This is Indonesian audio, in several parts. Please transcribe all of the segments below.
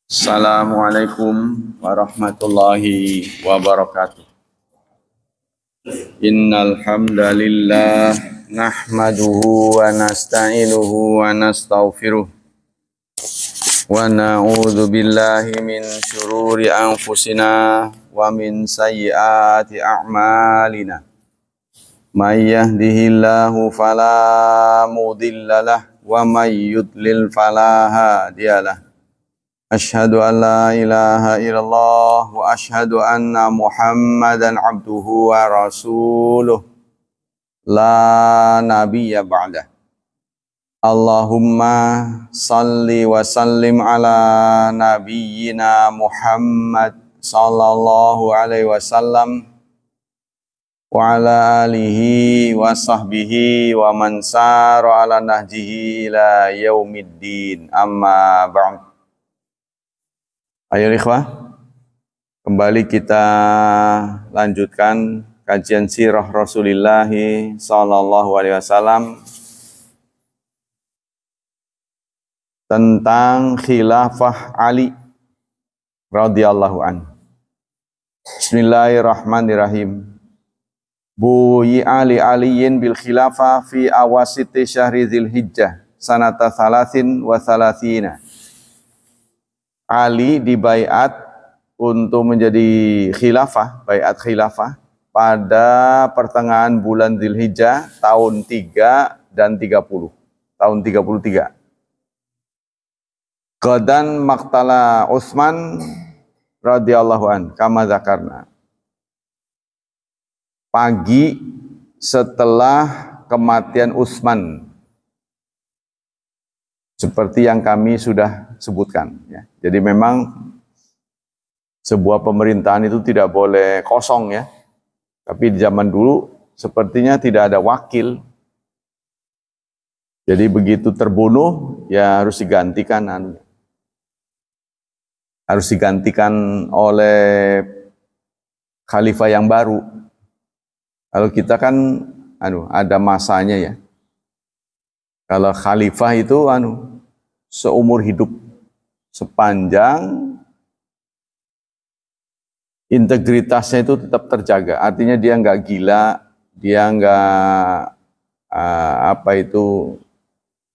Assalamualaikum warahmatullahi wabarakatuh. Innal hamdalillah nahmaduhu wa nasta'inuhu wa nastaghfiruh wa na'udzu billahi min syururi anfusina wa min sayyiati a'malina. May yahdihillahu fala mudhillalah wa may yudlil fala hadiyalah. Asyhadu an la ilaha illallah wa asyhadu anna Muhammadan abduhu wa rasuluh la nabiyya ba'dah. Allahumma salli wa sallim ala nabiyyina Muhammad sallallahu alaihi wasallam wa ala alihi wa sahbihi wa man sara ala nahjihi ila yaumiddin, amma ba'd. Ayo ikhwah, kembali kita lanjutkan kajian sirah Rasulullah sallallahu alaihi wasallam tentang khilafah Ali radhiyallahu an. Bismillahirrahmanirrahim. Buyi Ali aliyin bil khilafah fi awasiti syahri Dzulhijjah sanata 33. Ali dibaiat untuk menjadi khilafah, baiat khilafah pada pertengahan bulan Dzulhijjah tahun 3 dan 30, tahun 33. Qadan maqtala Utsman radhiyallahu an kama zakarna. Pagi setelah kematian Utsman, seperti yang kami sudah sebutkan ya. Jadi memang sebuah pemerintahan itu tidak boleh kosong ya. Tapi di zaman dulu sepertinya tidak ada wakil. Jadi begitu terbunuh ya harus digantikan oleh khalifah yang baru. Kalau kita kan ada masanya ya. Kalau khalifah itu seumur hidup, sepanjang integritasnya itu tetap terjaga. Artinya dia nggak gila, dia nggak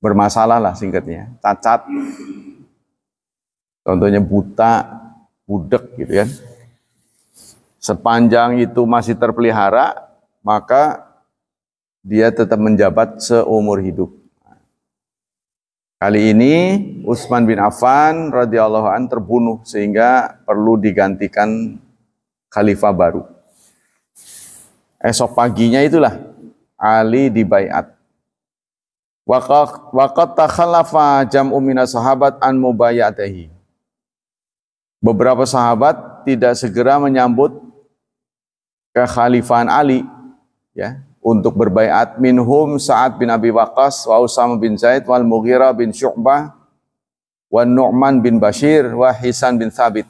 bermasalah lah singkatnya, cacat. Contohnya buta, budek gitu kan. Sepanjang itu masih terpelihara, maka dia tetap menjabat seumur hidup. Kali ini Utsman bin Affan radhiyallahu an terbunuh sehingga perlu digantikan khalifah baru. Esok paginya itulah Ali dibaiat. Waqad takhallafa jam'un minas sahabat an mubayatihi. Beberapa sahabat tidak segera menyambut kekhalifahan Ali ya, untuk berbaiat. Minhum Sa'ad bin Abi Waqqas wa Usamah bin Zaid wal Mughirah bin Syu'bah wa Nu'man bin Bashir wa Hisan bin Thabit.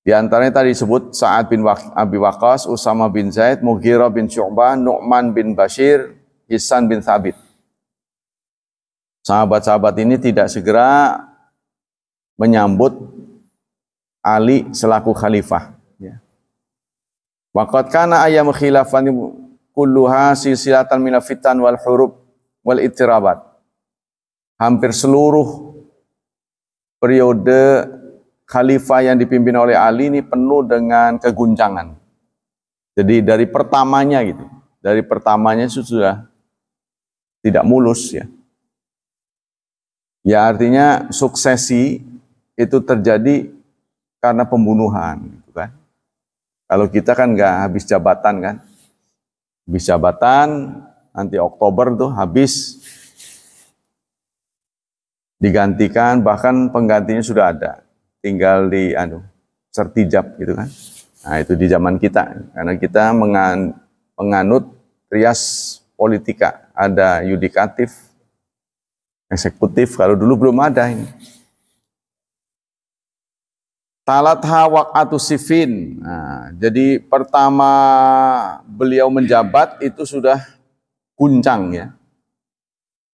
Di antaranya tadi disebut Sa'ad bin Abi Waqqas, Usamah bin Zaid, Mughirah bin Syu'bah, Nu'man bin Bashir, Hisan bin Thabit. Sahabat-sahabat ini tidak segera menyambut Ali selaku khalifah ya. Waqad kana ayyam khilafani kulluha silsilatan minal fitan wal hurub wal ittirabat. Hampir seluruh periode khalifah yang dipimpin oleh Ali ini penuh dengan keguncangan. Jadi dari pertamanya sudah tidak mulus ya. Ya artinya suksesi itu terjadi karena pembunuhan gitu kan. Kalau kita kan nggak habis jabatan kan. Habis jabatan, nanti Oktober tuh habis, digantikan, bahkan penggantinya sudah ada, tinggal di sertijab gitu kan. Nah itu di zaman kita, karena kita menganut rias politika, ada yudikatif, eksekutif. Kalau dulu belum ada ini. Talatha waq'atu Siffin. Nah, jadi pertama beliau menjabat itu sudah guncang ya.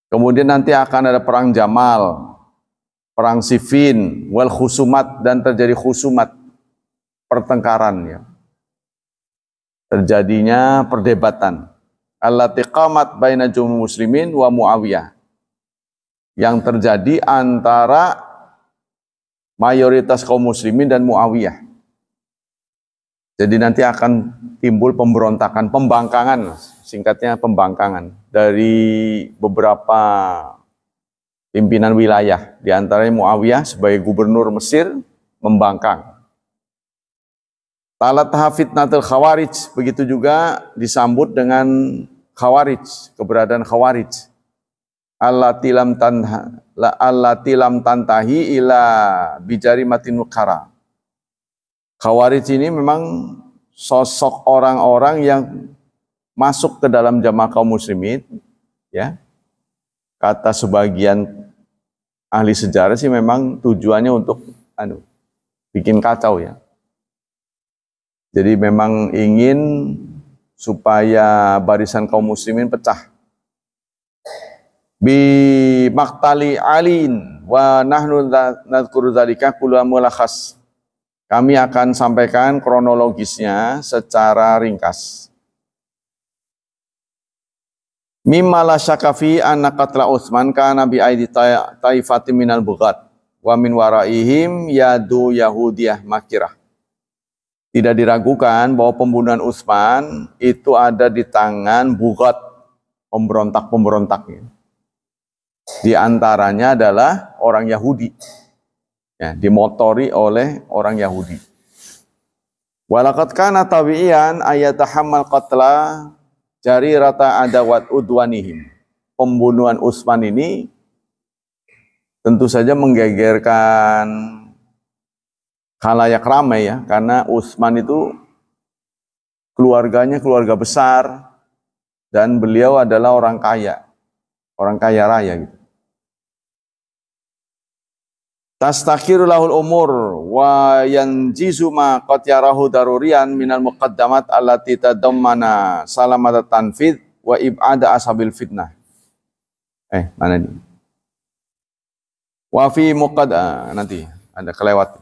Kemudian nanti akan ada perang Jamal. perang Siffin wal khusumat, dan terjadi khusumat, pertengkaran ya. Terjadinya perdebatan. Allati qamat baina jumhur muslimin wa Muawiyah. Yang terjadi antara mayoritas kaum muslimin dan Muawiyah. Jadi nanti akan timbul pemberontakan, pembangkangan, singkatnya pembangkangan, dari beberapa pimpinan wilayah, di antaranya Muawiyah sebagai gubernur Mesir membangkang. Talatha fitnatul khawarij, begitu juga disambut dengan khawarij, keberadaan khawarij. Allati lam tantahi ila bijarimatin mukara. Khawarij ini memang sosok orang-orang yang masuk ke dalam jamaah kaum muslimin, ya. Kata sebagian ahli sejarah sih memang tujuannya untuk bikin kacau ya. Jadi memang ingin supaya barisan kaum muslimin pecah. Bi maktali alin wa nahnu nadhkuru dzalika kullu mulakhas. Kami akan sampaikan kronologisnya secara ringkas. Mimma la syakka fi anna qatla Utsman kana bi aidi taifatin minal bughat wa min waraihim yadu yahudiyah makirah. Tidak diragukan bahwa pembunuhan Utsman itu ada di tangan bughat, pemberontak-pemberontaknya. Di antaranya adalah orang Yahudi. Ya, dimotori oleh orang Yahudi. Walaqad kana tabi'iyan ayatahammal qatla jarirata adawat udwanihim. Pembunuhan Utsman ini tentu saja menggegerkan khalayak ramai ya, karena Utsman itu keluarganya keluarga besar dan beliau adalah orang kaya raya gitu. Tastakhiru lahul umur wa yanjizu ma qad yarahu darurian minal muqaddamat allati tadammana salamat tanfid wa ib'ada ashabil fitnah. Mana ini? Wa fi nanti ada kelewat.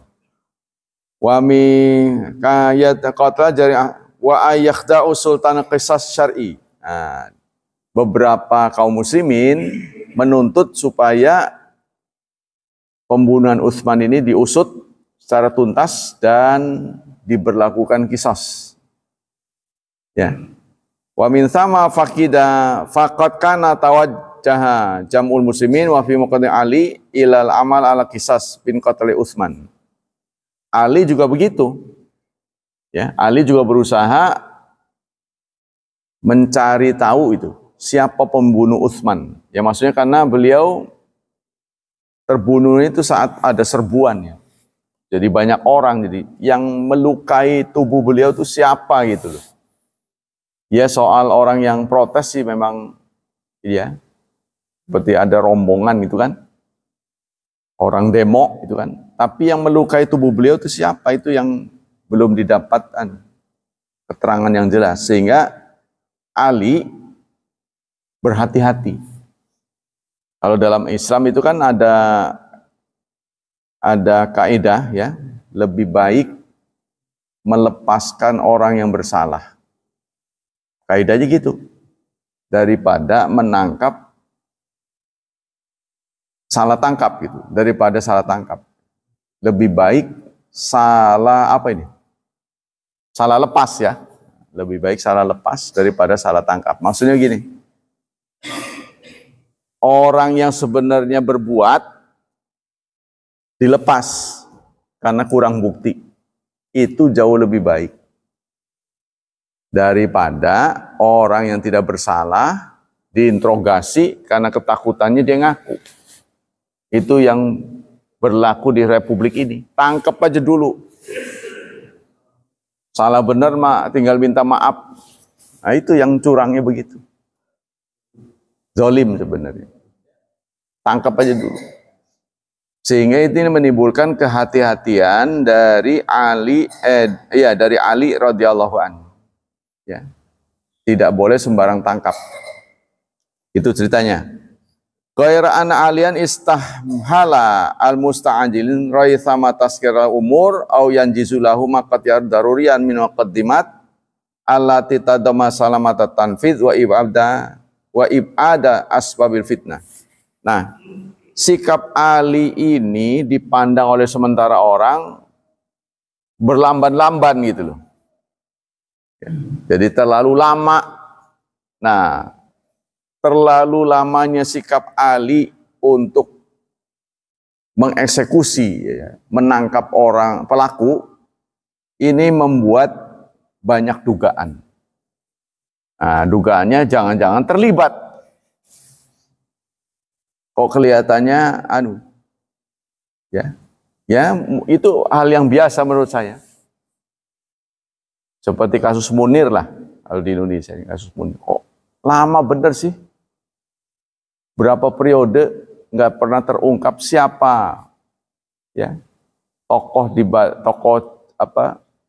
Wa mi kayat qatla jari wa ayakhda'u sultan qisas syar'i. Beberapa kaum muslimin menuntut supaya pembunuhan Utsman ini diusut secara tuntas dan diberlakukan qisas. Ya. Wa min tsama faqad kana tawajjaha jam'ul muslimin wa fi muqaddim Ali ilal amal ala qisas bin qatl Utsman. Ali juga begitu. Ya, Ali juga berusaha mencari tahu itu siapa pembunuh Utsman. Ya maksudnya karena beliau terbunuh itu saat ada serbuan ya. Jadi banyak orang, jadi yang melukai tubuh beliau itu siapa gitu loh. Ya soal orang yang protes sih memang ya seperti ada rombongan gitu kan. Orang demo gitu kan. Tapi yang melukai tubuh beliau itu siapa, itu yang belum didapat keterangan yang jelas, sehingga Ali berhati-hati. Kalau dalam Islam itu kan ada kaidah ya, lebih baik melepaskan orang yang bersalah. Kaidahnya gitu. Daripada menangkap salah tangkap gitu, daripada salah tangkap. Lebih baik salah lepas ya. Lebih baik salah lepas daripada salah tangkap. Maksudnya gini. Orang yang sebenarnya berbuat dilepas karena kurang bukti. Itu jauh lebih baik daripada orang yang tidak bersalah diinterogasi karena ketakutannya dia ngaku. Itu yang berlaku di republik ini. Tangkap aja dulu. Salah benar tinggal minta maaf. Nah, itu yang curangnya begitu. Zolim sebenarnya. Tangkap aja dulu. Sehingga itu menimbulkan kehati-hatian dari Ali radhiyallahu anhu. Ya. Tidak boleh sembarang tangkap. Itu ceritanya. Ghaira anna alian istahhala al-musta'ajilin raithama taskira umur au yanjizulahu maqatyar darurian min muqaddimat allati tadama salamata tanfidz wa ibada asbabil fitnah. Nah, sikap Ali ini dipandang oleh sementara orang berlamban-lamban gitu loh. Jadi terlalu lama. Nah, terlalu lamanya sikap Ali untuk mengeksekusi, menangkap orang pelaku, ini membuat banyak dugaan. Nah, dugaannya jangan-jangan terlibat. Kok kelihatannya ya itu hal yang biasa menurut saya. Seperti kasus Munir lah, kalau di Indonesia kasus Munir. Kok lama bener sih? Berapa periode nggak pernah terungkap siapa ya tokoh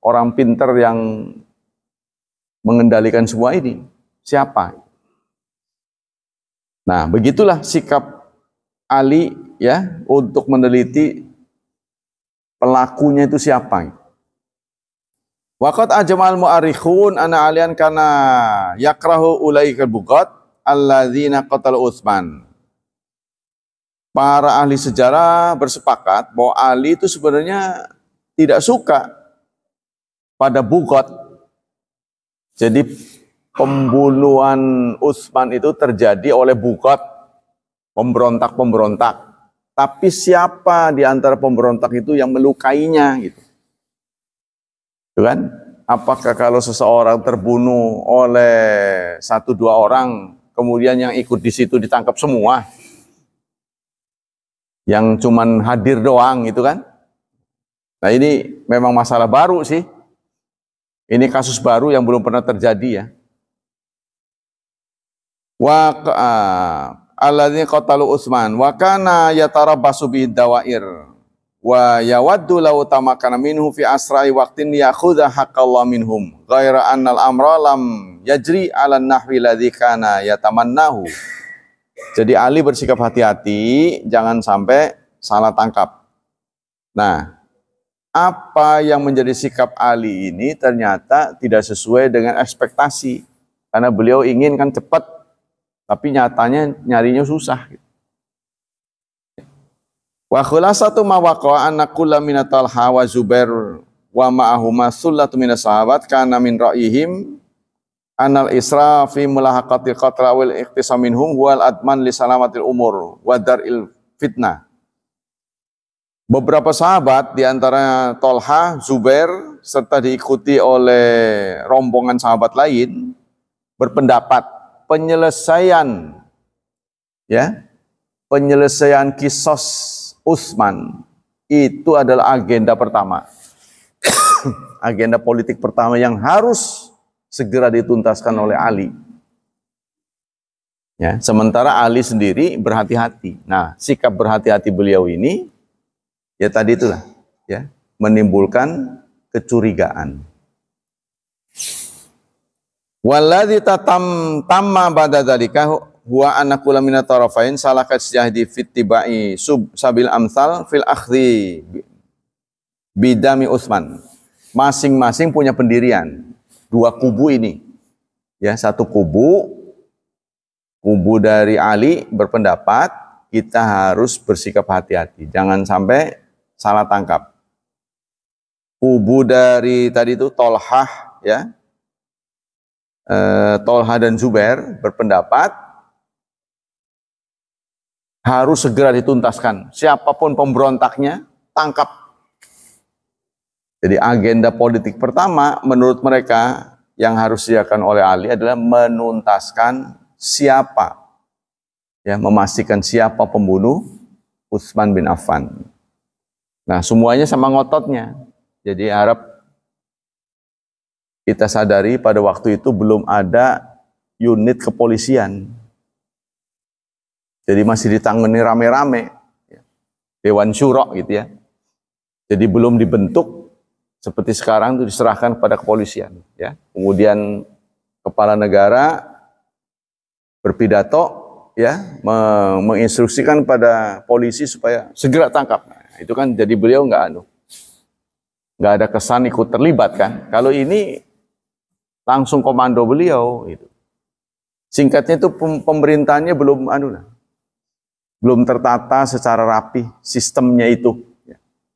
orang pinter yang mengendalikan semua ini, siapa? Nah, begitulah sikap Ali ya untuk meneliti pelakunya itu siapa. Waqat ajmal mu'arikhun ana alian kana yakrahu ulaikal buqat alladzina qatalu Utsman. Para ahli sejarah bersepakat bahwa Ali itu sebenarnya tidak suka pada buqat. Jadi pembunuhan Utsman itu terjadi oleh buqat, pemberontak-pemberontak. Tapi siapa di antara pemberontak itu yang melukainya gitu. Tuh kan? Apakah kalau seseorang terbunuh oleh 1-2 orang, kemudian yang ikut di situ ditangkap semua? Yang cuman hadir doang gitu kan? Nah, ini memang masalah baru sih. Ini kasus baru yang belum pernah terjadi ya. Alladzina qatalu Utsman wa kana yatarabbasu bid dawair wa yawaddu law tamakana minhu fi asra'i waqtin ya'khudha haqqallahu minhum ghaira annal amra lam yajri 'ala nahwi alladzi kana yatamannahu. Jadi Ali bersikap hati-hati jangan sampai salah tangkap. Nah, apa yang menjadi sikap Ali ini ternyata tidak sesuai dengan ekspektasi karena beliau ingin kan cepat, tapi nyatanya nyarinya susah. Wa khulasatu ma waqa'a anna kulla min Talha wa Zubair wa ma'ahuma sullatu min sahabat kana min ra'yihim anal isra fi mulahaqatil qatra wal ikhtisam minhum wal adman li salamatil umur wa dar'il fitnah. Beberapa sahabat di antara Talha, Zubair serta diikuti oleh rombongan sahabat lain berpendapat penyelesaian kisos Utsman itu adalah agenda pertama. Agenda politik pertama yang harus segera dituntaskan oleh Ali. Ya, sementara Ali sendiri berhati-hati. Nah, sikap berhati-hati beliau ini ya tadi itulah ya, menimbulkan kecurigaan. Walladzi tamma ba'da dzalika huwa anna kulla min at-tarafain salakat jahdi fit tibai sabil amsal fil akhdhi bidami Utsman. Masing-masing punya pendirian. Dua kubu ini. Ya, satu kubu dari Ali berpendapat kita harus bersikap hati-hati, jangan sampai salah tangkap. Kubu dari tadi itu Tolhah ya. Tolha dan Zubair berpendapat harus segera dituntaskan. Siapapun pemberontaknya, tangkap. Jadi agenda politik pertama menurut mereka yang harus dilakukan oleh Ali adalah menuntaskan siapa, ya, memastikan siapa pembunuh Utsman bin Affan. Nah, semuanya sama ngototnya. Jadi harap kita sadari pada waktu itu belum ada unit kepolisian. Jadi masih ditangani rame-rame, Dewan Syuro gitu ya. Jadi belum dibentuk seperti sekarang itu diserahkan kepada kepolisian. Ya. Kemudian kepala negara berpidato, ya menginstruksikan pada polisi supaya segera tangkap. Nah, itu kan jadi beliau nggak ada kesan ikut terlibat kan. Kalau ini langsung komando beliau itu. Singkatnya itu pemerintahannya belum tertata secara rapi sistemnya itu.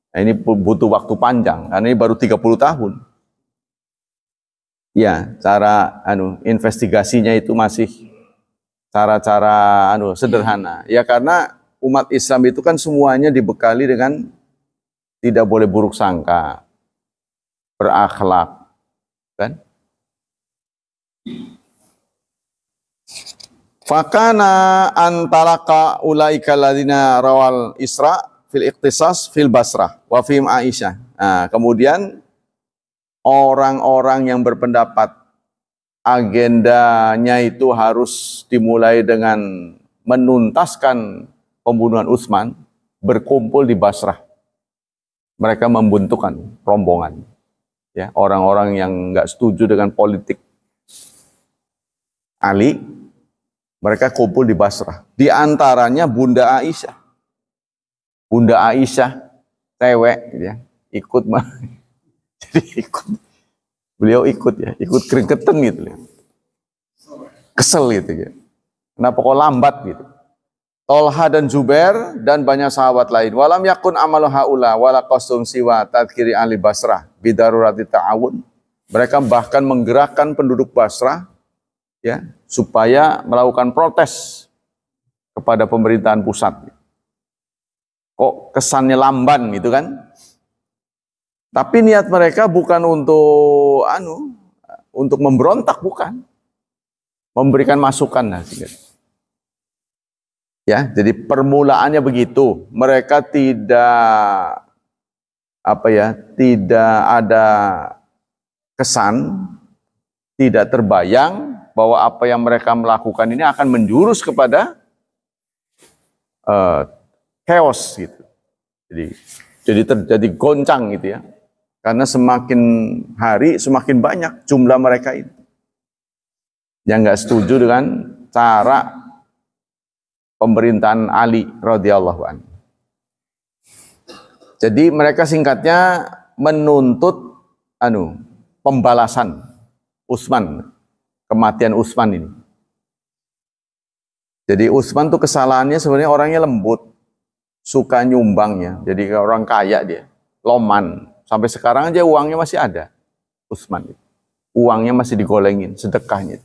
Nah, ini butuh waktu panjang karena ini baru 30 tahun. Ya, cara investigasinya itu masih cara-cara sederhana. Ya karena umat Islam itu kan semuanya dibekali dengan tidak boleh buruk sangka, berakhlak, kan? Fakana antalaka ulaika ladina rawal Isra fil ikhtisas fil Basrah wa fim Aisyah. Nah, kemudian orang-orang yang berpendapat agendanya itu harus dimulai dengan menuntaskan pembunuhan Utsman berkumpul di Basrah. Mereka membentukkan rombongan, ya, orang-orang yang nggak setuju dengan politik Ali, mereka kumpul di Basrah. Di antaranya Bunda Aisyah. Bunda Aisyah, cewek, ya, ikut, jadi beliau ikut ya, ikut gregetan gitu ya. Kesel gitu ya. Kenapa kok lambat gitu? Tolha dan Zubair dan banyak sahabat lain. Walam yakun amalu haula wala qasum siwa tadkiri ahli Basrah bidarurati ta'awun. Mereka bahkan menggerakkan penduduk Basrah ya supaya melakukan protes kepada pemerintahan pusat. Kok kesannya lamban gitu kan? Tapi niat mereka bukan untuk memberontak, bukan. Memberikan masukan lah. Ya, jadi permulaannya begitu. Mereka tidak ada kesan, tidak terbayang bahwa apa yang mereka melakukan ini akan menjurus kepada chaos gitu. Jadi terjadi goncang gitu ya. Karena semakin hari semakin banyak jumlah mereka itu yang nggak setuju dengan cara pemerintahan Ali radhiyallahu anhu. Jadi mereka singkatnya menuntut pembalasan Utsman, kematian Utsman ini. Jadi Utsman tuh kesalahannya sebenarnya orangnya lembut, suka nyumbangnya. Jadi orang kaya dia, loman. Sampai sekarang aja uangnya masih ada, Utsman. Uangnya masih digolengin, sedekahnya.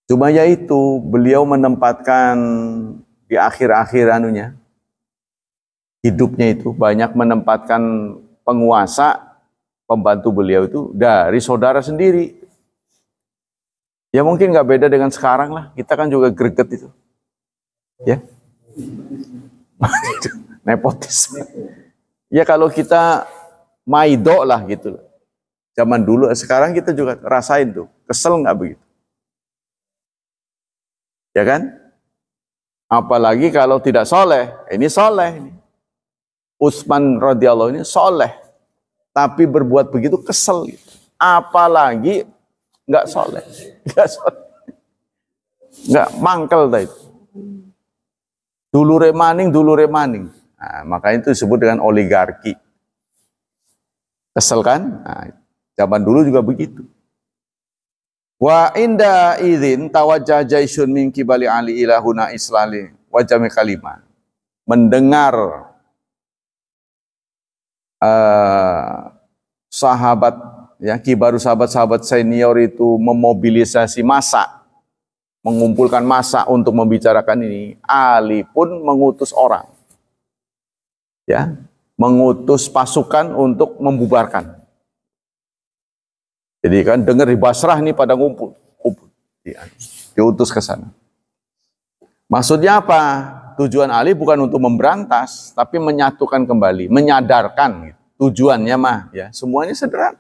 Cuma ya itu, beliau menempatkan di akhir-akhir hidupnya itu, banyak menempatkan penguasa, pembantu beliau itu dari saudara sendiri. Ya mungkin nggak beda dengan sekarang lah, kita kan juga greget itu. Ya, nepotisme. Ya kalau kita maido lah gitu. Zaman dulu, sekarang kita juga rasain tuh, kesel nggak begitu? Ya kan? Apalagi kalau tidak soleh. Ini soleh. Utsman radhiyallahu ini soleh. Tapi berbuat begitu kesel. Apalagi nggak soleh. Nggak mangkel dah itu. Dulure maning. Nah, makanya itu disebut dengan oligarki. Kesel kan? Nah, zaman dulu juga begitu. Wa inda idzin tawajjah jaisyun min kibali Ali ila huna islali wa jami kalimah. Mendengar sahabat ya, kibaru sahabat-sahabat senior itu memobilisasi massa, mengumpulkan massa untuk membicarakan ini, Ali pun mengutus orang. Ya, mengutus pasukan untuk membubarkan. Jadi kan dengar di Basrah nih pada ngumpul. Diutus ke sana. Maksudnya apa? Tujuan Ali bukan untuk memberantas, tapi menyatukan kembali, menyadarkan. Tujuannya mah ya, semuanya sederhana.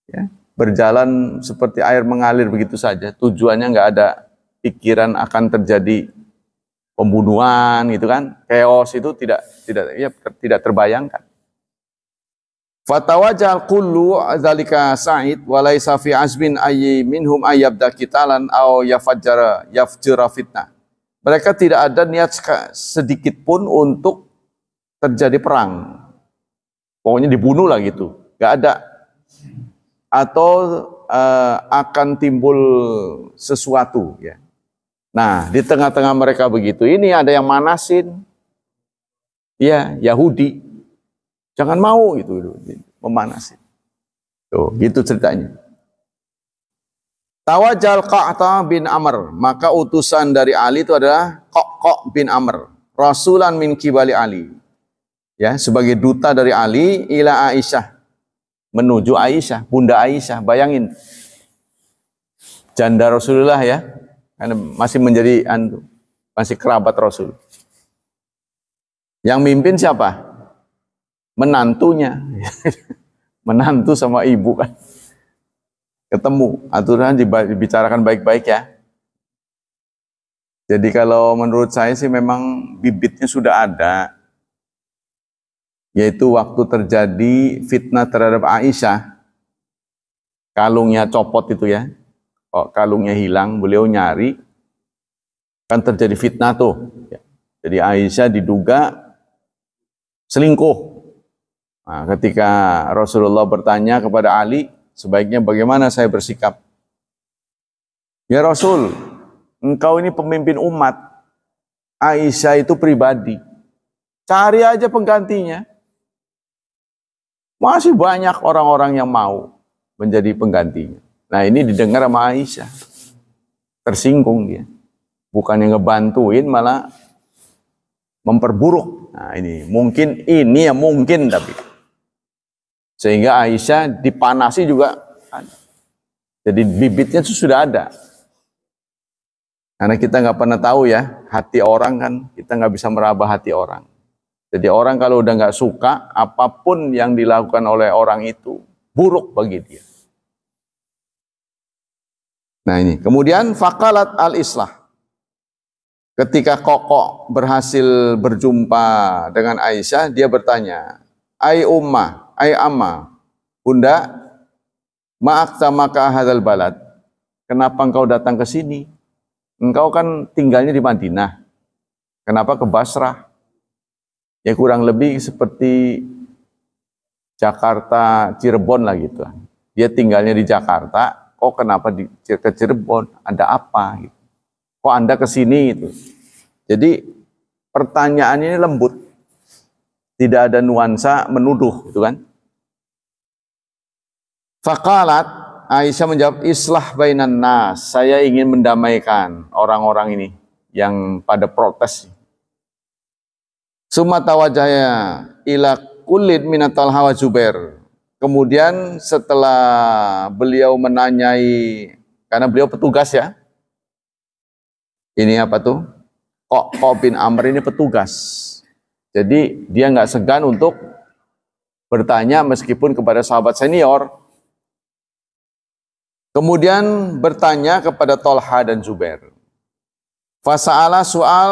Ya, berjalan seperti air mengalir begitu saja. Tujuannya nggak ada pikiran akan terjadi pembunuhan gitu kan. Chaos itu tidak terbayangkan. Fatawajal kullu dzalika Sa'id wa laisa fi azmin ayyi minhum ayyabda qitalan aw yafjara fitnah. Mereka tidak ada niat sedikit pun untuk terjadi perang. Pokoknya dibunuh lah gitu. Gak ada. Atau akan timbul sesuatu ya. Nah, di tengah-tengah mereka begitu, ini ada yang manasin. Ya, Yahudi. Jangan mau gitu, memanasin. Tuh, gitu ceritanya. Tawajjal Qa'ta bin Amr, maka utusan dari Ali itu adalah Qaq bin Amr, rasulan min kibali Ali. Ya, sebagai duta dari Ali ila Aisyah, menuju Aisyah, Bunda Aisyah. Bayangin. Janda Rasulullah ya, karena masih menjadi masih kerabat Rasul. Yang mimpin siapa? Menantunya. Menantu sama ibu kan. Ketemu, aturan dibicarakan baik-baik ya. Jadi kalau menurut saya sih memang bibitnya sudah ada. Yaitu waktu terjadi fitnah terhadap Aisyah. Kalungnya copot itu ya. Oh, kalungnya hilang, beliau nyari. Kan terjadi fitnah tuh. Jadi Aisyah diduga selingkuh. Nah, ketika Rasulullah bertanya kepada Ali, sebaiknya bagaimana saya bersikap? Ya Rasul, engkau ini pemimpin umat. Aisyah itu pribadi. Cari aja penggantinya. Masih banyak orang-orang yang mau menjadi penggantinya. Nah ini didengar sama Aisyah. Tersinggung dia. Bukannya ngebantuin malah memperburuk. Nah ini mungkin tapi. Sehingga Aisyah dipanasi juga. Jadi bibitnya itu sudah ada. Karena kita nggak pernah tahu ya, hati orang kan, kita nggak bisa meraba hati orang. Jadi orang kalau udah nggak suka, apapun yang dilakukan oleh orang itu, buruk bagi dia. Nah ini, kemudian faqalat al-islah. Ketika Qaq berhasil berjumpa dengan Aisyah, dia bertanya, Ai ummah, ai amma, bunda, ma'aktamaka hadzal balad. Kenapa engkau datang ke sini? Engkau kan tinggalnya di Madinah. Kenapa ke Basrah? Ya kurang lebih seperti Jakarta, Cirebon lah gitu. Dia tinggalnya di Jakarta, kok kenapa ke Cirebon? Ada apa? Gitu. Kok Anda ke sini? Gitu. Jadi pertanyaannya ini lembut. Tidak ada nuansa menuduh, gitu kan? Faqalat, Aisyah menjawab, islah bainan nas. Saya ingin mendamaikan orang-orang ini yang pada protes. Summa tawajjaya ila kullin minatal hawa Zubair. Kemudian setelah beliau menanyai, karena beliau petugas ya. Ini apa tuh? Qaq bin Amr ini petugas. Jadi dia nggak segan untuk bertanya meskipun kepada sahabat senior. Kemudian bertanya kepada Tolha dan Zubair. Fasa'ala soal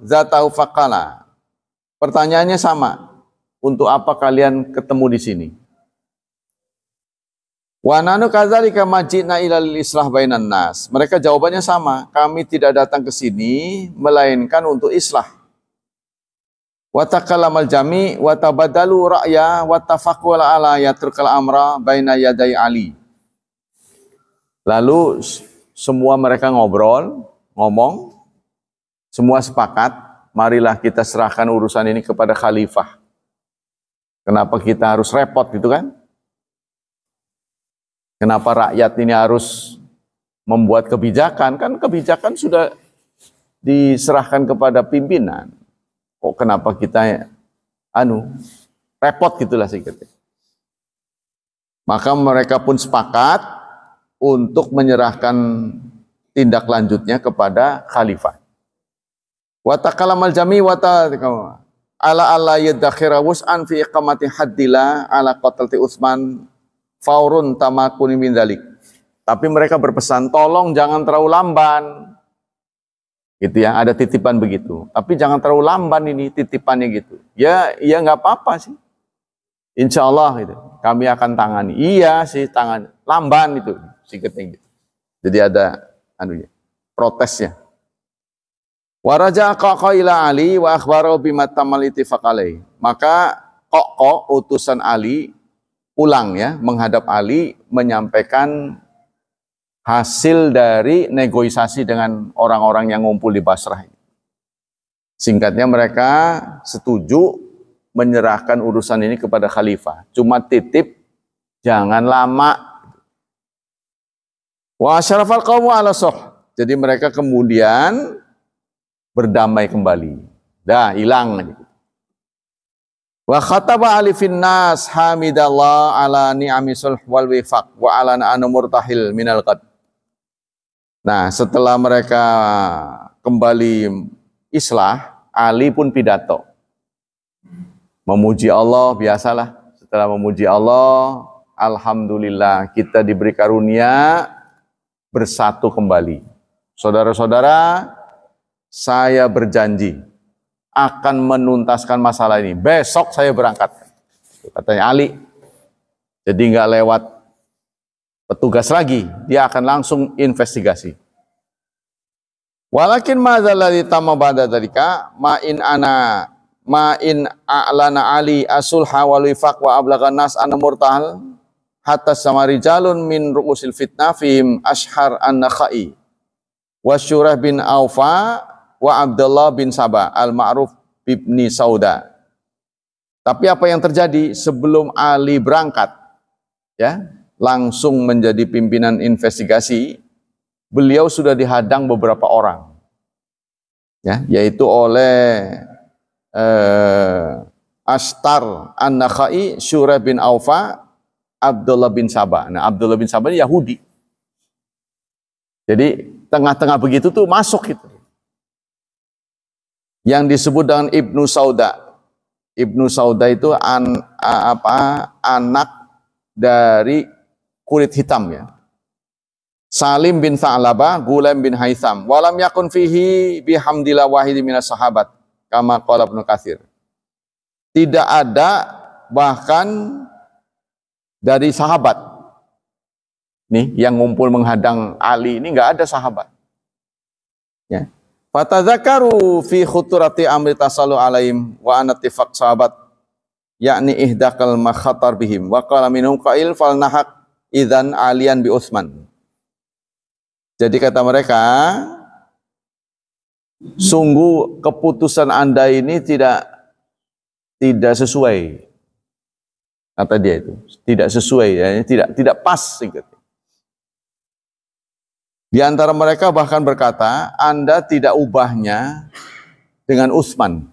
zatahu faqala. Pertanyaannya sama. Untuk apa kalian ketemu di sini? Wa nanu kadzalika majina ilal islah bainan nas. Mereka jawabannya sama. Kami tidak datang ke sini melainkan untuk islah. Wa takallamal jami wa tabadalu ra'ya wa tafaqul ala yatrukal amra baina yaday Ali. Lalu semua mereka ngomong, semua sepakat, marilah kita serahkan urusan ini kepada khalifah. Kenapa kita harus repot gitu kan? Kenapa rakyat ini harus membuat kebijakan? Kan kebijakan sudah diserahkan kepada pimpinan. Kok kenapa kita repot gitulah sedikit. Maka mereka pun sepakat untuk menyerahkan tindak lanjutnya kepada khalifah. Wa taqalamal jami wa ala yadakhira wus'an fi iqamati haddila ala qatlati Utsman faurun tamakuni min dzalik. Tapi mereka berpesan, tolong jangan terlalu lamban. Gitu ya, ada titipan begitu. Tapi jangan terlalu lamban ini titipannya gitu. Ya nggak apa-apa sih. Insya Allah itu kami akan tangani. Iya sih tangan lamban itu singkatnya gitu. Jadi ada anunya protesnya. Waraja Qaqqa ila Ali wa akhbaro bima tamal ittifaq alaih. Maka Qaqqa utusan Ali pulang ya menghadap Ali menyampaikan hasil dari negosiasi dengan orang-orang yang ngumpul di Basrah. Singkatnya mereka setuju menyerahkan urusan ini kepada khalifah. Cuma titip jangan lama. Wa asyrafal qaumu ala suh. Jadi mereka kemudian berdamai kembali. Dah hilang. Wa khataba Ali finnas hamidallah ala ni'ami sulh wal wifaq wa ala anu murtahil minal qad. Nah, setelah mereka kembali islah, Ali pun pidato. Memuji Allah, biasalah. Setelah memuji Allah, alhamdulillah kita diberi karunia bersatu kembali. Saudara-saudara, saya berjanji akan menuntaskan masalah ini. Besok saya berangkat. Katanya Ali. Jadi nggak lewat petugas lagi. Dia akan langsung investigasi. Walakin madzalladzi tamma ba'da dzalika ma'in a'lana Ali asulha wal wifaq wa ablaghan nas an murtahal hatta samarijalun min ru'usil fitnah fihim ashhar an-nakhai wa Syurah bin Aufa wa Abdullah bin Sabah al-Ma'ruf ibni Sauda. Tapi apa yang terjadi sebelum Ali berangkat ya, langsung menjadi pimpinan investigasi, beliau sudah dihadang beberapa orang. Ya, yaitu oleh Ashtar An-Nakhai, Syurah bin Aufa, Abdullah bin Sabah. Nah, Abdullah bin Sabah ini Yahudi. Jadi tengah-tengah begitu tuh masuk gitu. Yang disebut dengan Ibnu Sauda. Ibnu Sauda itu anak dari kulit hitam ya. Salim bin Tha'labah, Gulaim bin Haytham. Walam yakun fihi bihamdillah wahidi minas sahabat. Kama qala Ibnu Katsir. Tidak ada bahkan dari sahabat. Nih yang ngumpul menghadang Ali ini nggak ada sahabat. Ya. Fatadzakaru fi khuturati amri tasallu alaihim wa an ittifaq sahabat yakni ihdaqal makhatar bihim wa qala minhum qail fal nahaq idzan alian bi Utsman. Jadi kata mereka, sungguh keputusan Anda ini tidak sesuai. Kata dia itu, tidak sesuai ya, tidak pas gitu. Di antara mereka bahkan berkata, Anda tidak ubahnya dengan Utsman.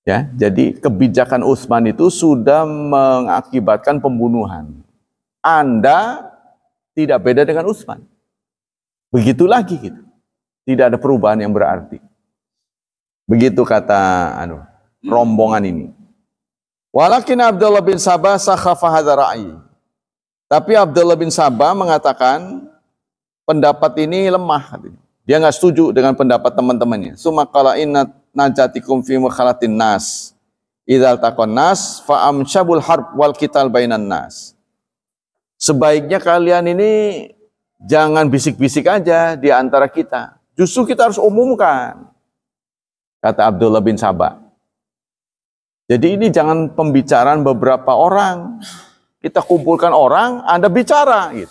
Ya, jadi kebijakan Utsman itu sudah mengakibatkan pembunuhan. Anda tidak beda dengan Utsman. Begitu lagi gitu. Tidak ada perubahan yang berarti. Begitu kata rombongan ini. Walakin Abdullah bin Sabah sakhafa hadza ra'i. Tapi Abdullah bin Sabah mengatakan pendapat ini lemah. Dia nggak setuju dengan pendapat teman-temannya. Summa qala inna najatikum fi mukhalatin nas. Idzal taqon nas fa amsyabul harb wal qital bainan nas. Sebaiknya kalian ini jangan bisik-bisik aja di antara kita. Justru kita harus umumkan. Kata Abdullah bin Sabah. Jadi ini jangan pembicaraan beberapa orang. Kita kumpulkan orang, Anda bicara gitu.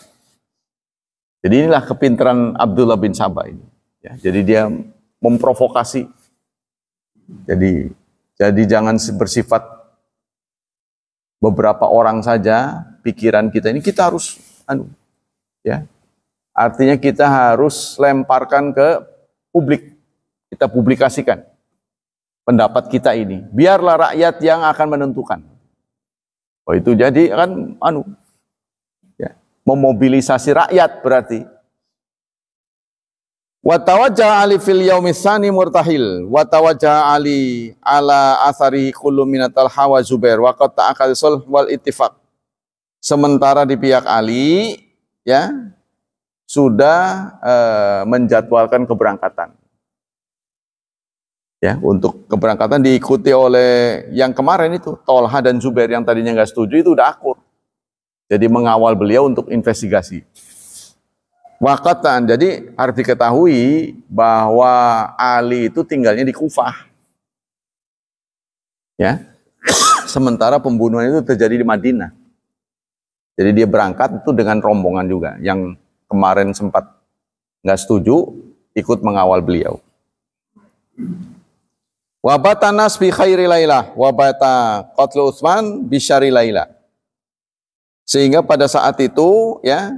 Jadi inilah kepintaran Abdullah bin Sabah ini. Ya, jadi dia memprovokasi. Jadi jangan bersifat beberapa orang saja pikiran kita ini, kita harus ya. Artinya kita harus lemparkan ke publik. Kita publikasikan pendapat kita ini. Biarlah rakyat yang akan menentukan. Oh itu jadi kan ya, memobilisasi rakyat berarti. Wa tawajjaha Ali fil yaumi tsani murtahil wa tawajjaha Ali ala athari kullu minatal hawa Zubair wa qad ta'aqad sulh wal ittifaq. Sementara di pihak Ali ya sudah menjadwalkan keberangkatan. Ya, untuk keberangkatan diikuti oleh yang kemarin itu, Tolha dan Zubair yang tadinya nggak setuju itu udah akur. Jadi mengawal beliau untuk investigasi. Wakatan, jadi harus diketahui bahwa Ali itu tinggalnya di Kufah. Ya, sementara pembunuhan itu terjadi di Madinah. Jadi dia berangkat itu dengan rombongan juga, yang kemarin sempat nggak setuju, ikut mengawal beliau. Wabata nas bi khairi lailah, wabata qatlu Utsman bi syarri lailah. Sehingga pada saat itu ya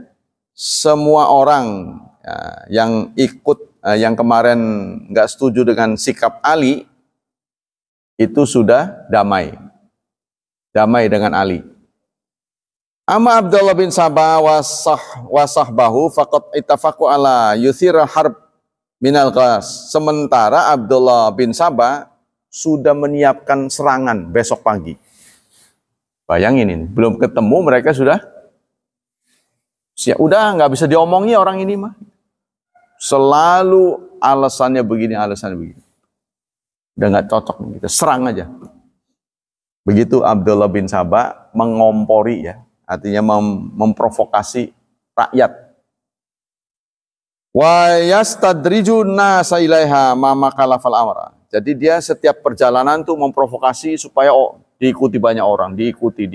semua orang ya, yang ikut yang kemarin nggak setuju dengan sikap Ali itu sudah damai dengan Ali. Amma Abdullah bin Sabah wasahbahu faqad ittafaqu ala yuthir harb minal ghas. Sementara Abdullah bin Sabah sudah menyiapkan serangan besok pagi. Bayangin ini, belum ketemu mereka sudah siap. Udah nggak bisa diomongi orang ini mah. Selalu alasannya begini, Udah nggak cocok kita serang aja. Begitu Abdullah bin Sabah mengompori ya, artinya memprovokasi rakyat. Wa yastadriju nasa ilaiha ma makalafal amra. Jadi dia setiap perjalanan tuh memprovokasi supaya diikuti banyak orang, diikuti.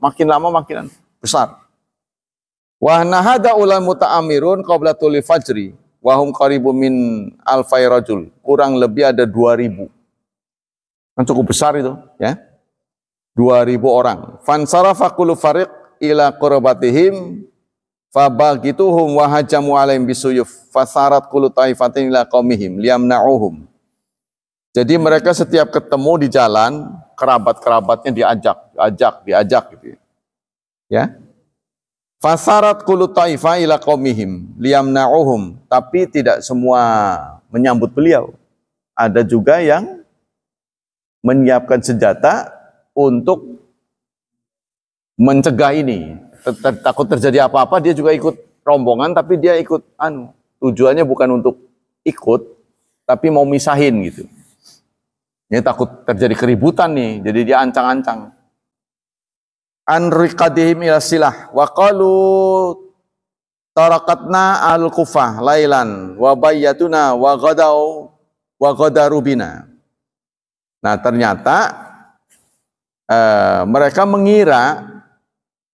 Makin lama makin besar. Wa nahada ulal muta'amirun qabla tuli fajri wa hum qaribu min alfai rajul. Kurang lebih ada 2000. Kan cukup besar itu, ya. 2000 orang. Fansarafa kullu fariq ila qurbatihim fabagituhum wa hajamu alaihim bisuyuf fasarat kullu taifatin ila qaumihim liyamna'uhum. Jadi mereka setiap ketemu di jalan, kerabat-kerabatnya diajak gitu ya. Fasarat kullu taifa ila qaumihim liyamna'uhum, tapi tidak semua menyambut beliau. Ada juga yang menyiapkan senjata untuk mencegah ini. Takut terjadi apa-apa, dia juga ikut rombongan, tapi dia ikut tujuannya bukan untuk ikut, tapi mau misahin gitu. Ini takut terjadi keributan nih, jadi dia ancang-ancang. Anriqadihim ila silah wa qalu tarakatna al-Kufah lailan wa bayyatuna wa ghadaru bina. Nah, ternyata mereka mengira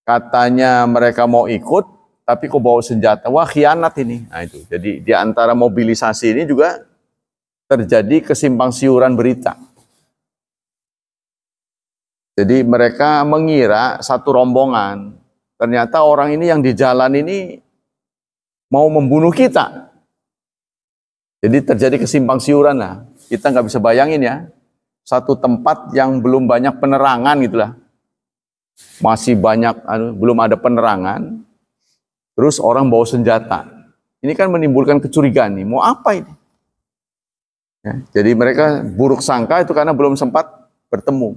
katanya mereka mau ikut tapi kok bawa senjata. Wah, khianat ini. Nah, itu. Jadi di antara mobilisasi ini juga terjadi kesimpang siuran berita. Jadi mereka mengira satu rombongan, ternyata orang ini yang di jalan ini mau membunuh kita. Jadi terjadi kesimpang siuran lah. Kita nggak bisa bayangin ya, satu tempat yang belum banyak penerangan gitulah, masih banyak belum ada penerangan, terus orang bawa senjata. Ini kan menimbulkan kecurigaan nih, mau apa ini? Ya, jadi mereka buruk sangka itu karena belum sempat bertemu.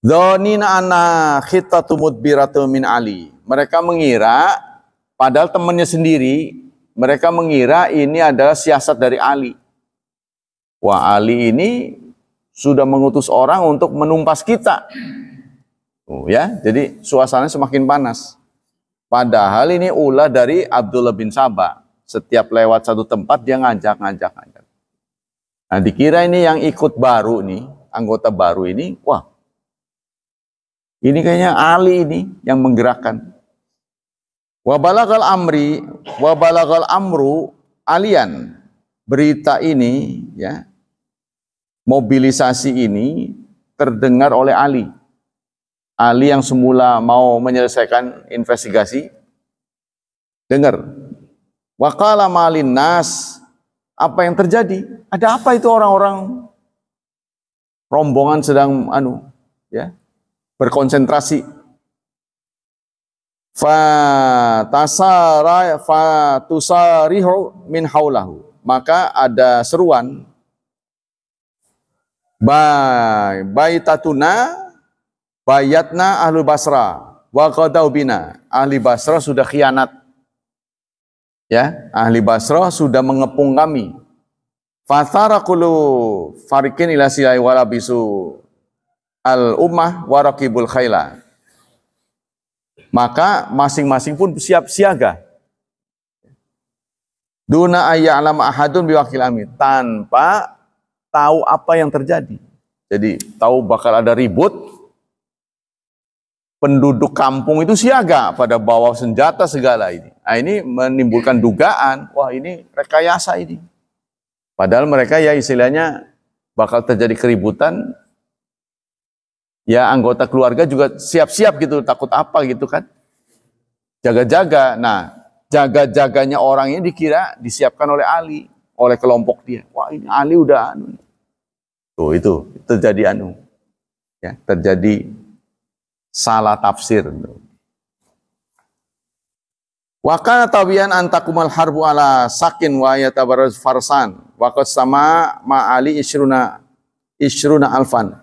Dzanina anna khittatu mudbiratu min Ali. Mereka mengira, padahal temannya sendiri, mereka mengira ini adalah siasat dari Ali. Wah, Ali ini sudah mengutus orang untuk menumpas kita. Ya, jadi suasana semakin panas. Padahal ini ulah dari Abdullah bin Sabah. Setiap lewat satu tempat dia ngajak. Nah, dikira ini yang ikut baru nih, anggota baru ini, wah, ini kayaknya Ali ini yang menggerakkan. Wa balagal amru alian. Berita ini ya, mobilisasi ini terdengar oleh Ali. Ali yang semula mau menyelesaikan investigasi, dengar. Wa qala malin nas, apa yang terjadi? Ada apa itu orang-orang rombongan sedang berkonsentrasi. Fatusarihu min haulahu. Maka ada seruan, baitatuna bayatna ahlu Basra wa qadau bina. Ahli Basra sudah khianat. Ya, ahli Basra sudah mengepung kami. Fathara kullu fariqin ila silai walabisu al ummah warakibul khaila. Maka masing-masing pun siap siaga. Duna ayya'lam ahadun biwakil amin, tanpa tahu apa yang terjadi. Jadi tahu bakal ada ribut, penduduk kampung itu siaga pada bawa senjata segala ini. Nah, ini menimbulkan dugaan, wah ini rekayasa ini. Padahal mereka ya istilahnya bakal terjadi keributan, ya anggota keluarga juga siap-siap gitu, takut apa gitu kan. Jaga-jaga, nah jaga-jaganya orang ini dikira disiapkan oleh Ali, oleh kelompok dia. Wah ini Ali udah anu. Tuh itu terjadi anu. Ya, terjadi salah tafsir. Wa kana tabiyan antakumal harbu ala sakin wa yatabarraz farsan wa sama ma Ali isruna alfan.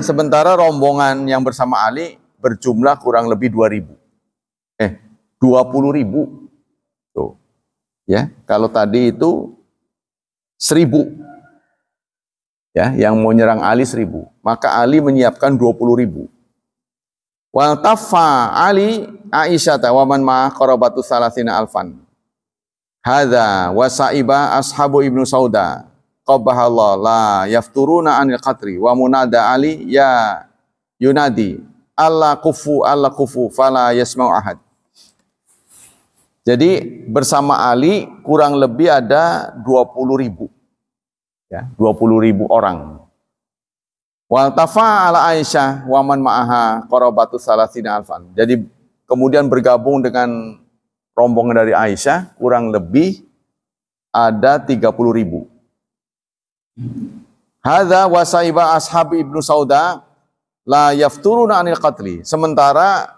Sementara rombongan yang bersama Ali berjumlah kurang lebih 20.000. 20.000. Tuh. Ya, kalau tadi itu 1.000. Ya, yang mau nyerang Ali 1.000. Maka Ali menyiapkan 20.000. Wal taffa Ali Aisyah wa man ma qarabatu salasina alfan. Hadza wa saiba ashabu Ibnu Sauda. Qabahallah la yafturuna anil qatri wa munada Ali ya yunadi Allah kufu fala yasma'u ahad. Jadi bersama Ali kurang lebih ada 20.000. Ya, 20.000 orang. Wal tafa ala Aisyah wa man ma'aha qarabatu salasina alfan. Jadi kemudian bergabung dengan rombongan dari Aisyah kurang lebih ada 30.000. Hadza wa saiba ashab Ibnu Sauda la yafturuna anil qatli. Sementara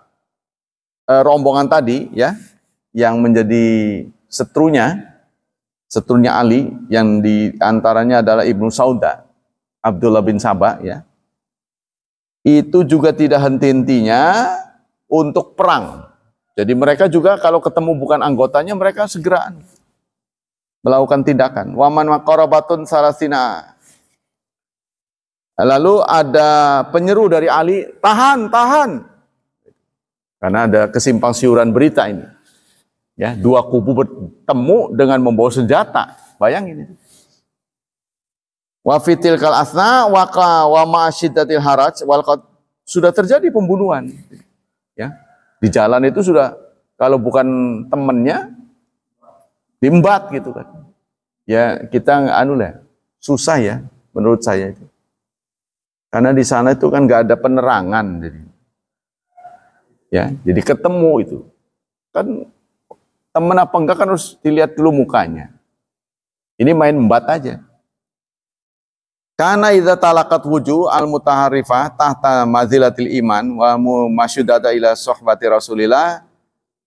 rombongan tadi ya yang menjadi seterunya Ali yang diantaranya adalah Ibnu Sauda, Abdullah bin Sabah ya. Itu juga tidak henti-hentinya untuk perang. Jadi mereka juga kalau ketemu bukan anggotanya mereka segera melakukan tindakan. Waman maqarabatun salasina. Lalu ada penyeru dari Ali, tahan. Karena ada kesimpang siuran berita ini. Ya, dua kubu bertemu dengan membawa senjata. Bayangin itu. Wa fitil kal asna wa ma'asyidatil haraj wal sudah terjadi pembunuhan. Ya. Di jalan itu sudah kalau bukan temannya bimbat gitu kan. Ya, kita susah ya menurut saya itu. Karena di sana itu kan nggak ada penerangan jadi. Ya, jadi ketemu itu. Kan teman apa enggak kan harus dilihat dulu mukanya. Ini main embat aja. Karena idza talaqat wujuh al-mutaharrifah tahta mazilatil iman wa masyudada ila sohbati Rasulillah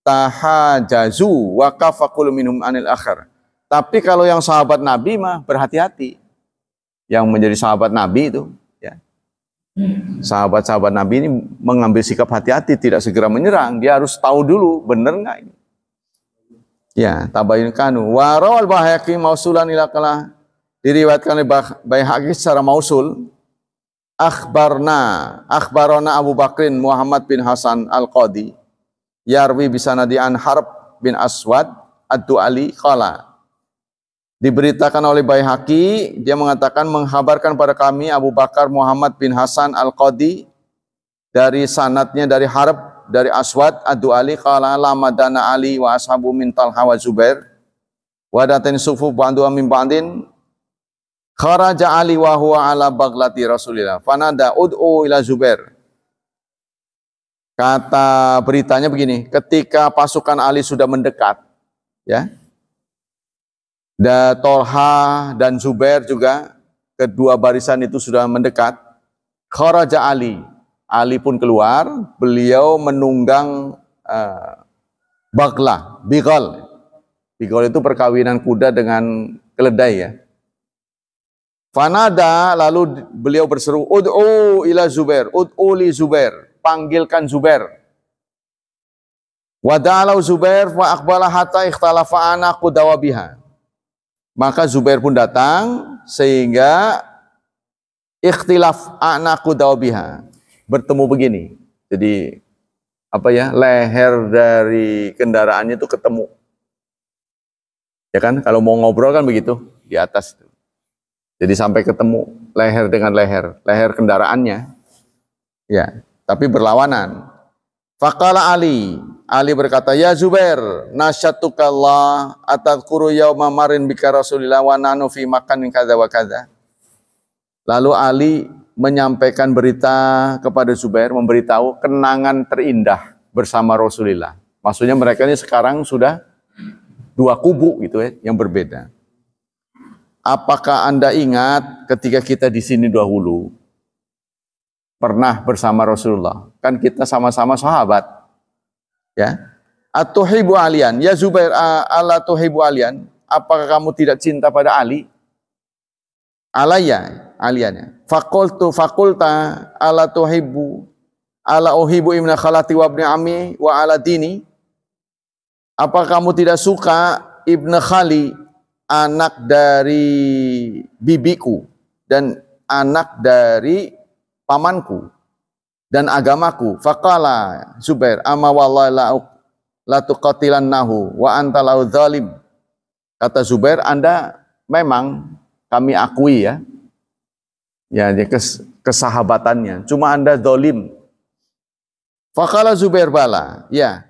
tahajazu wa kafaqul minhum anil akhir. Tapi kalau yang sahabat Nabi mah berhati-hati. Yang menjadi sahabat Nabi itu ya. Sahabat-sahabat Nabi ini mengambil sikap hati-hati, tidak segera menyerang. Dia harus tahu dulu benar enggak ini. Ya, tabayun kanu wa rawal Baihaqi mausulan ila kala diriwayatkan oleh Baihaqi secara mausul akhbarana Abu Bakrin Muhammad bin Hasan Al-Qadi yarwi bisanadi an Harb bin Aswad ad-Du'ali qala. Diberitakan oleh Baihaqi, dia mengatakan menghabarkan pada kami Abu Bakar Muhammad bin Hasan Al-Qadi dari sanadnya dari Harb dari Aswad ad-Du'ali qala lamadana Ali wa ashabu min Talha wa Zubair wa datin sufu ba'du min ba'din kharaja Ali wa huwa ala baglati Rasulillah fanada ud'u ila Zubair. Kata beritanya begini, ketika pasukan Ali sudah mendekat ya, Talha dan Zubair juga kedua barisan itu sudah mendekat, kharaja Ali pun keluar, beliau menunggang bagla, bigal. Bigal itu perkawinan kuda dengan keledai ya. Fanada, lalu beliau berseru, ud'u ila Zubair, ud'u li Zubair, panggilkan Zubair. Wada'alau Zubair wa aqbala hatta ikhtalafa ana qudawabiha. Maka Zubair pun datang sehingga ikhtilaf anaku biha. Bertemu begini. Jadi apa ya? Leher dari kendaraannya itu ketemu. Ya kan? Kalau mau ngobrol kan begitu di atas itu. Jadi sampai ketemu leher dengan leher kendaraannya. Ya, tapi berlawanan. Faqala Ali berkata, "Ya Zubair, nasyatukallah atadhkuru yauma marin bika Rasulillah wa nanu fi makanin kadza wa kadza." Lalu Ali menyampaikan berita kepada Zubair, memberitahu kenangan terindah bersama Rasulullah. Maksudnya mereka ini sekarang sudah dua kubu gitu ya, yang berbeda. Apakah Anda ingat ketika kita di sini dahulu pernah bersama Rasulullah? Kan kita sama-sama sahabat. Ya. Atuhibu alian, ya Zubair, ala tuhibu alian, apakah kamu tidak cinta pada Ali? Alaya, aliannya. Fakulta ala tuhibu, ala uhibu ibn khalati wa ibn ami wa ala dini. Apakah kamu tidak suka ibn khali, anak dari bibiku dan anak dari pamanku dan agamaku? Faqala Zubair, amma wallahi la tuqatilannahu wa anta lau zalim. Kata Zubair, Anda memang kami akui ya kesahabatannya, cuma Anda zalim. Faqala Zubair, bala, ya.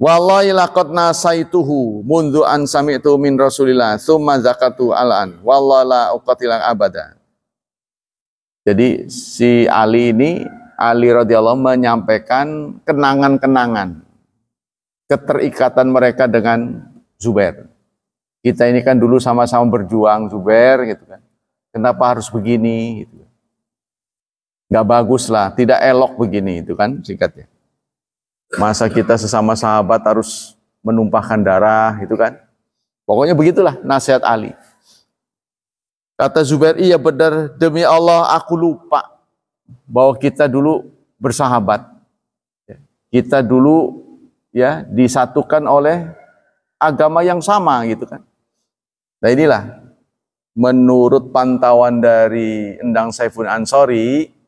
Wallahi laqad nasaituhu mundu an sami'tu min Rasulillah tsumma zakatu al'an wallahi la uqatilan abada. Jadi si Ali radhiyallahu menyampaikan kenangan-kenangan keterikatan mereka dengan Zubair. Kita ini kan dulu sama-sama berjuang Zubair gitu kan. Kenapa harus begini gitu. Enggak bagus lah, tidak elok begini itu kan singkatnya. Masa kita sesama sahabat harus menumpahkan darah itu kan. Pokoknya begitulah nasihat Ali. Kata Zubair, iya benar, demi Allah aku lupa bahwa kita dulu bersahabat. Kita dulu ya disatukan oleh agama yang sama gitu kan. Nah inilah menurut pantauan dari Endang Saiful Ansori,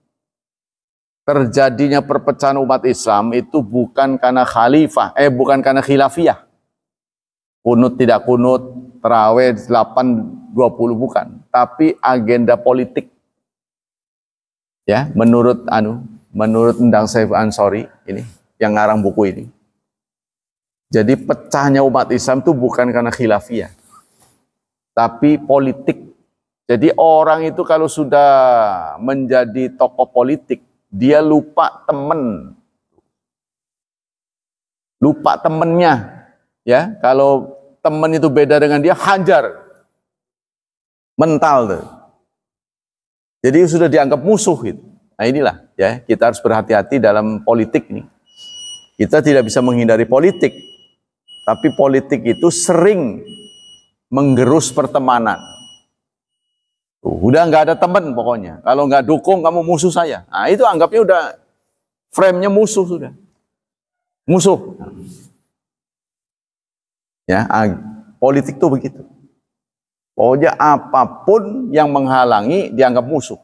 terjadinya perpecahan umat Islam itu bukan karena bukan karena khilafiyah. Kunut tidak kunut, tarawih 8-20 bukan, tapi agenda politik. Ya, menurut Endang Saiful Ansori ini yang ngarang buku ini. Jadi pecahnya umat Islam itu bukan karena khilafiyah, tapi politik. Jadi orang itu kalau sudah menjadi tokoh politik, dia lupa temennya. Ya, kalau temen itu beda dengan dia, hajar. Mental tuh. Jadi sudah dianggap musuh gitu. Nah inilah ya, kita harus berhati-hati dalam politik ini. Kita tidak bisa menghindari politik, tapi politik itu sering menggerus pertemanan. Udah nggak ada teman pokoknya. Kalau nggak dukung kamu musuh saya. Nah itu anggapnya udah frame-nya musuh sudah. Musuh. Ya, politik tuh begitu. Pokoknya apapun yang menghalangi dianggap musuh.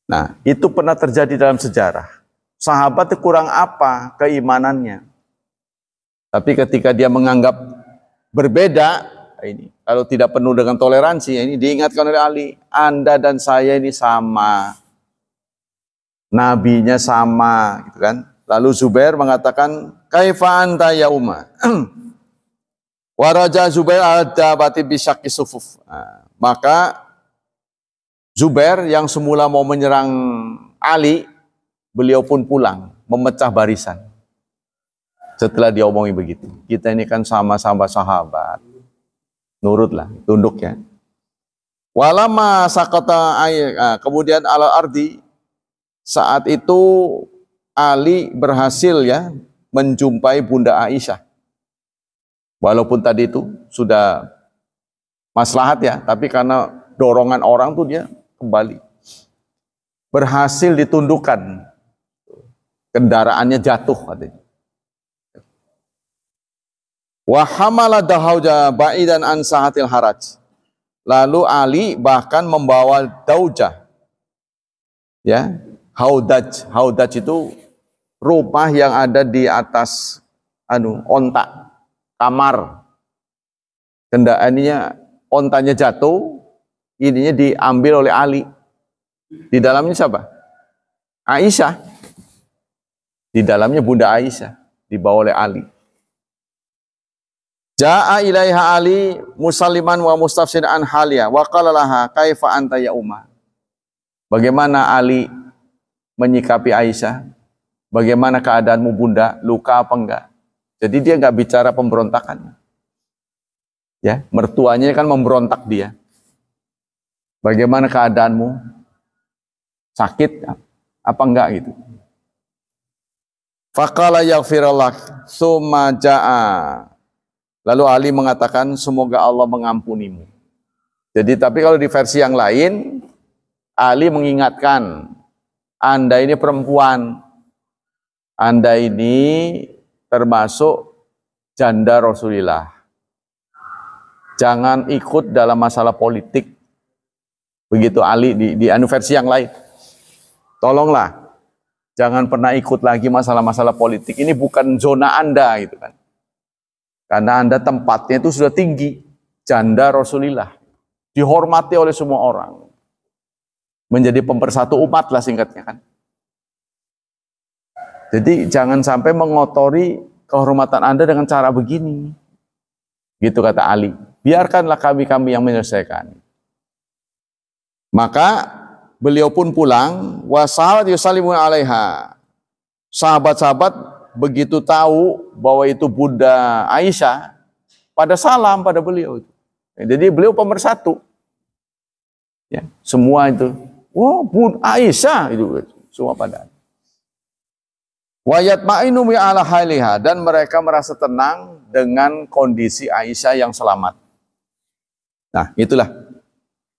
Nah, itu pernah terjadi dalam sejarah. Sahabat itu kurang apa keimanannya. Tapi ketika dia menganggap berbeda, ini kalau tidak penuh dengan toleransi, ini diingatkan oleh Ali, Anda dan saya ini sama. Nabinya sama, gitu kan. Lalu Zubair mengatakan, kaifa anta ya Umar? Waraja Zubair al-dabati bisyaki sufuf. Maka Zubair yang semula mau menyerang Ali, beliau pun pulang, memecah barisan. Setelah dia omongin begitu. Kita ini kan sama-sama sahabat. Nurutlah, tunduk ya. Walama sakata kemudian ala ardi, saat itu Ali berhasil ya menjumpai Bunda Aisyah. Walaupun tadi itu sudah maslahat ya, tapi karena dorongan orang tuh dia kembali. Berhasil ditundukkan. Kendaraannya jatuh katanya. Wa hamala dahauja ba'idan an sahatil haraj. Lalu Ali bahkan membawa Daujah. Ya, Haudaj. Haudaj itu rumah yang ada di atas onta, kamar. Kendaraannya ontanya jatuh, ininya diambil oleh Ali. Di dalamnya siapa? Aisyah. Di dalamnya Bunda Aisyah, dibawa oleh Ali. Ja'a ilaiha Ali musalliman wa mustafsir an halia wa qala laha kaifa anta ya Umma. Bagaimana Ali menyikapi Aisyah? Bagaimana keadaanmu Bunda? Luka apa enggak? Jadi dia enggak bicara pemberontakannya. Ya, mertuanya kan memberontak dia. Bagaimana keadaanmu? Sakit apa enggak gitu? Faqala yaghfirullah tsumma jaa. Lalu Ali mengatakan semoga Allah mengampunimu. Jadi tapi kalau di versi yang lain Ali mengingatkan, Anda ini perempuan, Anda ini termasuk janda Rasulullah. Jangan ikut dalam masalah politik. Begitu Ali di versi yang lain. Tolonglah, jangan pernah ikut lagi masalah-masalah politik. Ini bukan zona Anda gitu kan. Karena Anda tempatnya itu sudah tinggi. Janda Rasulullah. Dihormati oleh semua orang. Menjadi pemersatu umat lah singkatnya kan. Jadi jangan sampai mengotori kehormatan Anda dengan cara begini. Gitu kata Ali. Biarkanlah kami yang menyelesaikan. Maka beliau pun pulang. Wa sahabat yusallimun alaiha. Sahabat-sahabat begitu tahu bahwa itu Bunda Aisyah, pada salam pada beliau. Jadi beliau pemersatu. Ya, semua itu. Oh, Bunda Aisyah itu semua pada. Wa yatma'inu bi ala haliha, dan mereka merasa tenang dengan kondisi Aisyah yang selamat. Nah, itulah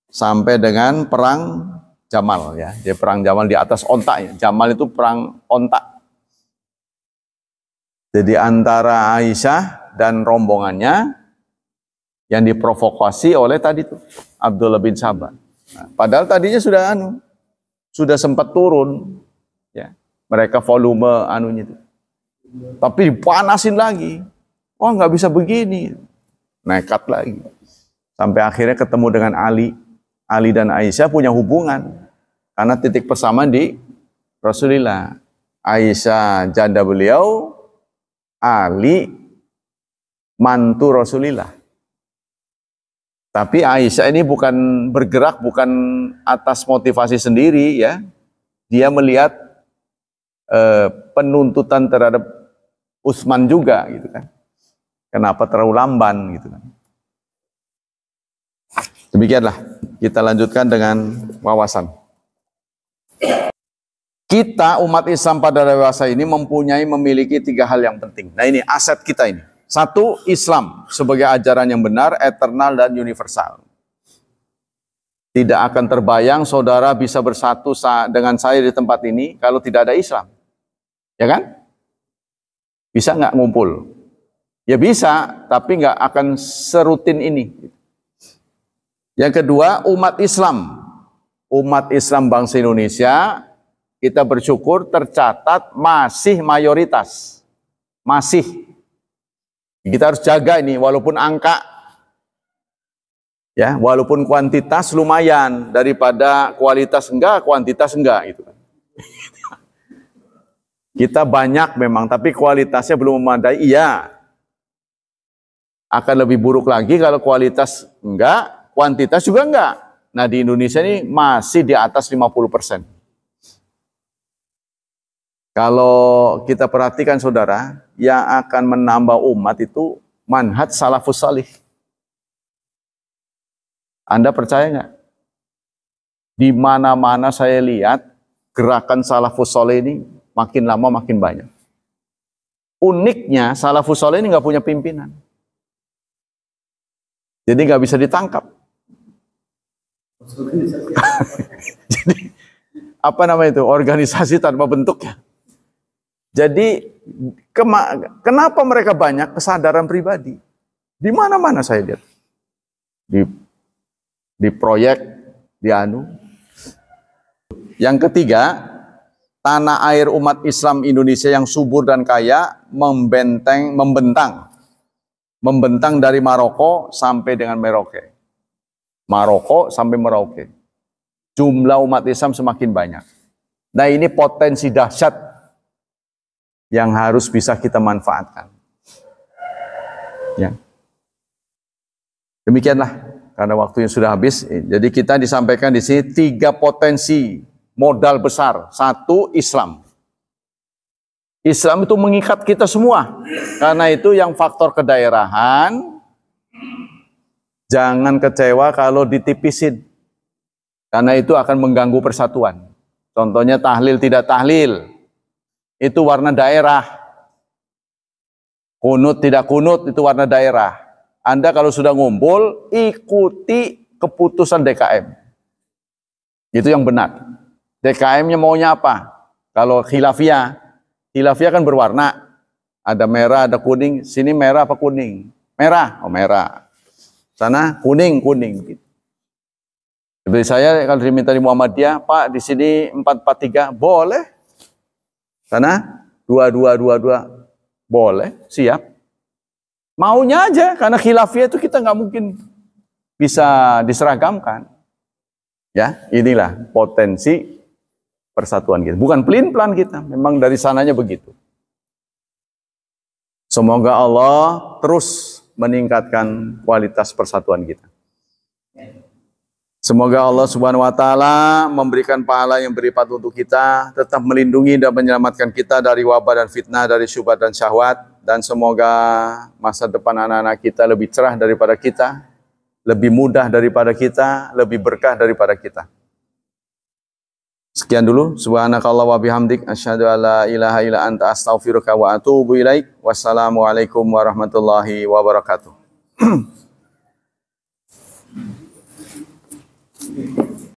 sampai dengan perang Jamal ya. Dia perang Jamal di atas onta ya. Jamal itu perang onta. Jadi antara Aisyah dan rombongannya yang diprovokasi oleh tadi tuh Abdullah bin Sabah. Nah, padahal tadinya sudah sempat turun ya. Mereka volume anunya itu. Tapi dipanasin lagi. Oh, nggak bisa begini. Nekat lagi. Sampai akhirnya ketemu dengan Ali. Ali dan Aisyah punya hubungan. Karena titik persamaan di Rasulullah. Aisyah janda beliau, Ali mantu Rasulullah. Tapi Aisyah ini bukan bergerak, bukan atas motivasi sendiri ya. Dia melihat penuntutan terhadap Utsman juga gitu kan. Kenapa terlalu lamban gitu kan. Demikianlah, kita lanjutkan dengan wawasan. Kita umat Islam pada dewasa ini memiliki 3 hal yang penting. Nah ini aset kita ini. 1, Islam sebagai ajaran yang benar, eternal dan universal. Tidak akan terbayang saudara bisa bersatu dengan saya di tempat ini kalau tidak ada Islam. Ya kan? Bisa nggak ngumpul? Ya bisa, tapi nggak akan serutin ini. Yang kedua, umat Islam. Umat Islam bangsa Indonesia, kita bersyukur tercatat masih mayoritas. Masih. Kita harus jaga ini, walaupun angka, ya, walaupun kuantitas lumayan, daripada kualitas enggak, kuantitas enggak. Gitu. Kita banyak memang, tapi kualitasnya belum memadai, iya. Akan lebih buruk lagi kalau kualitas enggak, kuantitas juga enggak. Nah di Indonesia ini masih di atas 50%. Kalau kita perhatikan saudara, yang akan menambah umat itu manhaj salafus salih. Anda percaya nggak? Di mana-mana saya lihat gerakan salafus salih ini makin lama makin banyak. Uniknya salafus salih ini nggak punya pimpinan. Jadi nggak bisa ditangkap. Jadi apa namanya itu? Organisasi tanpa bentuk ya. Jadi kenapa mereka banyak kesadaran pribadi? Di mana-mana saya lihat. Di proyek, di anu. Yang ketiga, tanah air umat Islam Indonesia yang subur dan kaya membentang dari Maroko sampai dengan Merauke. Maroko sampai Merauke. Jumlah umat Islam semakin banyak. Nah, ini potensi dahsyat yang harus bisa kita manfaatkan. Ya. Demikianlah, karena waktunya sudah habis. Jadi kita disampaikan di sini 3 potensi modal besar. 1, Islam. Islam itu mengikat kita semua. Karena itu yang faktor kedaerahan, jangan kecewa kalau ditipisin. Karena itu akan mengganggu persatuan. Contohnya tahlil tidak tahlil. Itu warna daerah. Kunut tidak kunut, itu warna daerah. Anda kalau sudah ngumpul, ikuti keputusan DKM. Itu yang benar. DKM-nya maunya apa? Kalau khilafiyah kan berwarna. Ada merah, ada kuning. Sini merah apa kuning? Merah. Oh, merah. Sana kuning. Gitu. Seperti saya kalau diminta di Muhammadiyah, Pak di sini 443, boleh. Sana 2222, boleh, siap. Maunya aja, karena khilafiyah itu kita nggak mungkin bisa diseragamkan. Ya, inilah potensi persatuan kita. Bukan pelin-pelan kita, memang dari sananya begitu. Semoga Allah terus meningkatkan kualitas persatuan kita. Semoga Allah Subhanahu wa taala memberikan pahala yang berlipat untuk kita, tetap melindungi dan menyelamatkan kita dari wabah dan fitnah, dari syubhat dan syahwat, dan semoga masa depan anak-anak kita lebih cerah daripada kita, lebih mudah daripada kita, lebih berkah daripada kita. Sekian dulu. Subhanakallah wa bihamdik, asyhadu alla ilaha illa anta, astaghfiruka wa atubu ilaik. Wassalamualaikum warahmatullahi wabarakatuh.